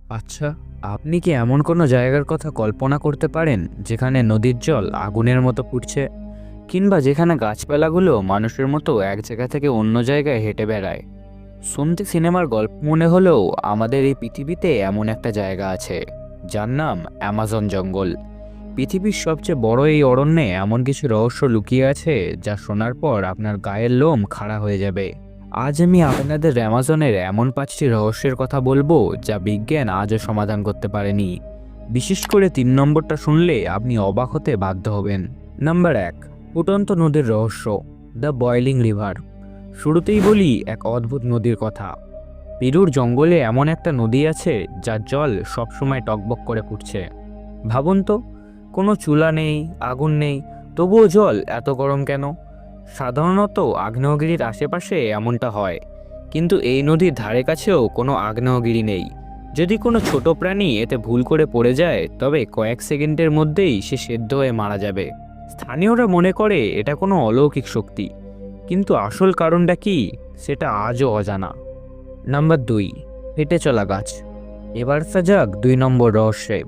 আচ্ছা, আপনি কি এমন কোনো জায়গার কথা কল্পনা করতে পারেন যেখানে নদীর জল আগুনের মতো ফুটছে, কিংবা যেখানে গাছপালাগুলো মানুষের মতো এক জায়গা থেকে অন্য জায়গায় হেঁটে বেড়ায়? শুনতে সিনেমার গল্প মনে হলেও আমাদের এই পৃথিবীতে এমন একটা জায়গা আছে যার নাম অ্যামাজন জঙ্গল। পৃথিবীর সবচেয়ে বড় এই অরণ্যে এমন কিছু রহস্য লুকিয়ে আছে যা শোনার পর আপনার গায়ের লোম খাড়া হয়ে যাবে। আজ আমি আপনাদের অ্যামাজনের এমন 5টি রহস্যের কথা বলবো যা বিজ্ঞান আজও সমাধান করতে পারেনি। বিশেষ করে 3 নম্বরটা শুনলে আপনি অবাক হতে বাধ্য হবেন। নাম্বার 1, ফুটন্ত নদীর রহস্য, দ্য বয়লিং রিভার। শুরুতেই বলি এক অদ্ভুত নদীর কথা। পেরুর জঙ্গলে এমন একটা নদী আছে যার জল সবসময় টকবক করে ফুটছে। ভাবুন তো, কোনো চুলা নেই, আগুন নেই, তবুও জল এত গরম কেন? সাধারণত আগ্নেয়গিরির আশেপাশে এমনটা হয়, কিন্তু এই নদীর ধারে কাছেও কোনো আগ্নেয়গিরি নেই। যদি কোনো ছোট প্রাণী এতে ভুল করে পড়ে যায় তবে কয়েক সেকেন্ডের মধ্যেই সে সেদ্ধ হয়ে মারা যাবে। স্থানীয়রা মনে করে এটা কোনো অলৌকিক শক্তি, কিন্তু আসল কারণটা কি সেটা আজও অজানা। নাম্বার 2, হেঁটে চলা গাছ। এবার আসা যাক 2 নম্বর রহস্যে।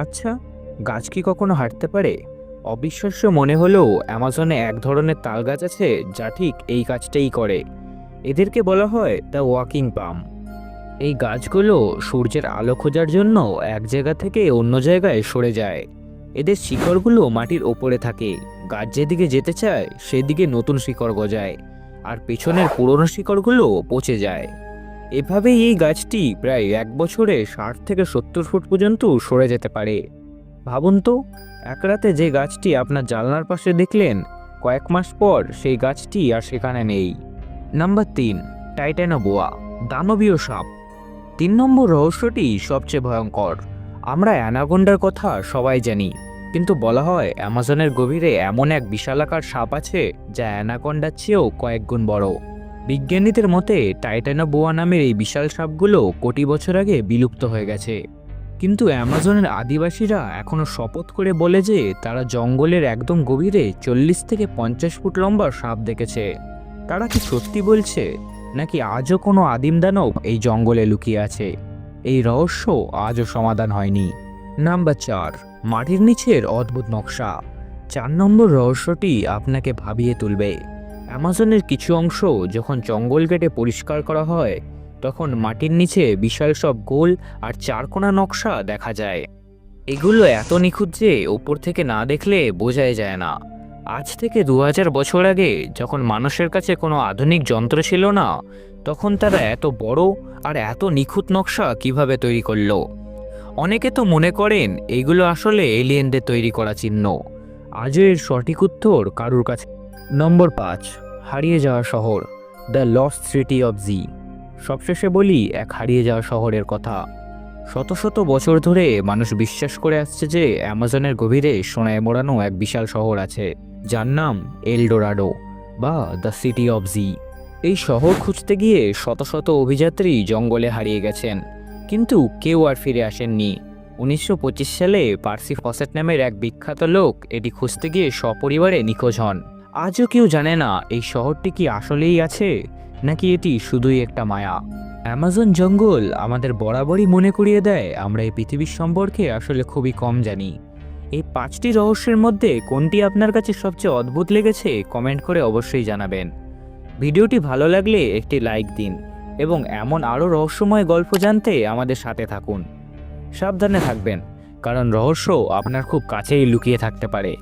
আচ্ছা, গাছ কি কখনো হাঁটতে পারে? অবিশ্বাস্য মনে হলেও অ্যামাজনে এক ধরনের তাল গাছ আছে যা ঠিক এই কাজটাই করে। এদেরকে বলা হয় দ্য ওয়াকিং পাম। এই গাছগুলো সূর্যের আলো খোঁজার জন্য এক জায়গা থেকে অন্য জায়গায় সরে যায়। এদের শিকড়গুলো মাটির ওপরে থাকে, গাছ যেদিকে যেতে চায় সেদিকে নতুন শিকড় গজায়, আর পেছনের পুরনো শিকড়গুলো পচে যায়। এভাবেই এই গাছটি প্রায় 1 বছরে 60 থেকে 70 ফুট পর্যন্ত সরে যেতে পারে। ভাবুন তো, এক রাতে যে গাছটি আপনার জানলার পাশে দেখলেন, কয়েক মাস পর সেই গাছটি আর সেখানে নেই। নাম্বার 3, টাইটানোবোয়া, দানবীয় সাপ। 3 নম্বর রহস্যটি সবচেয়ে ভয়ঙ্কর। আমরা অ্যানাকোন্ডার কথা সবাই জানি, কিন্তু বলা হয় অ্যামাজনের গভীরে এমন এক বিশালাকার সাপ আছে যা অ্যানাকোন্ডার চেয়েও কয়েক গুণ বড়। বিজ্ঞানীদের মতে টাইটানোবোয়া নামের এই বিশাল সাপগুলো কোটি বছর আগে বিলুপ্ত হয়ে গেছে, কিন্তু অ্যামাজনের আদিবাসীরা এখনও শপথ করে বলে যে তারা জঙ্গলের একদম গভীরে 40 থেকে 50 ফুট লম্বা সাপ দেখেছে। তারা কি সত্যি বলছে, নাকি আজও কোনো আদিম দানব এই জঙ্গলে লুকিয়ে আছে? এই রহস্য আজও সমাধান হয়নি। নাম্বার 4, মাটির নিচের অদ্ভুত নকশা। 4 নম্বর রহস্যটি আপনাকে ভাবিয়ে তুলবে। অ্যামাজনের কিছু অংশ যখন জঙ্গল কেটে পরিষ্কার করা হয় তখন মাটির নিচে বিশাল সব গোল আর চারকোনা নকশা দেখা যায়। এগুলো এত নিখুঁত যে উপর থেকে না দেখলে বোঝাই যায় না। আজ থেকে 2000 বছর আগে যখন মানুষের কাছে কোনো আধুনিক যন্ত্র ছিল না, তখন তারা এত বড় আর এত নিখুঁত নকশা কিভাবে তৈরি করলো? অনেকে তো মনে করেন এইগুলো আসলে এলিয়েনদের তৈরি করা চিহ্ন। আজও এর সঠিক উত্তর কারুর কাছে। নম্বর 5, হারিয়ে যাওয়া শহর, দ্য লস্ট সিটি অফ জি। সবশেষে বলি এক হারিয়ে যাওয়া শহরের কথা। শত শত বছর ধরে মানুষ বিশ্বাস করে আসছে যে অ্যামাজনের গভীরে সোনায় মোড়ানো এক বিশাল শহর আছে যার নাম এলডোরাডো বা দ্য সিটি অফ জি। এই শহর খুঁজতে গিয়ে শত শত অভিযাত্রী জঙ্গলে হারিয়ে গেছেন, কিন্তু কেউ আর ফিরে আসেননি। 1925 সালে পার্সি ফসেট নামের এক বিখ্যাত লোক এটি খুঁজতে গিয়ে সপরিবারে নিখোঁজ হন। আজও কেউ জানে না এই শহরটি কি আসলেই আছে নাকি এটি শুধুই একটা মায়া। অ্যামাজন জঙ্গল আমাদের বরাবরই মনে করিয়ে দেয় আমরা এই পৃথিবীর সম্পর্কে আসলে খুবই কম জানি। এই 5টি রহস্যের মধ্যে কোনটি আপনার কাছে সবচেয়ে অদ্ভুত লেগেছে কমেন্ট করে অবশ্যই জানাবেন। ভিডিওটি ভালো লাগলে একটি লাইক দিন এবং এমন আরও রহস্যময় গল্প জানতে আমাদের সাথে থাকুন। সাবধানে থাকবেন, কারণ রহস্য আপনার খুব কাছেই লুকিয়ে থাকতে পারে।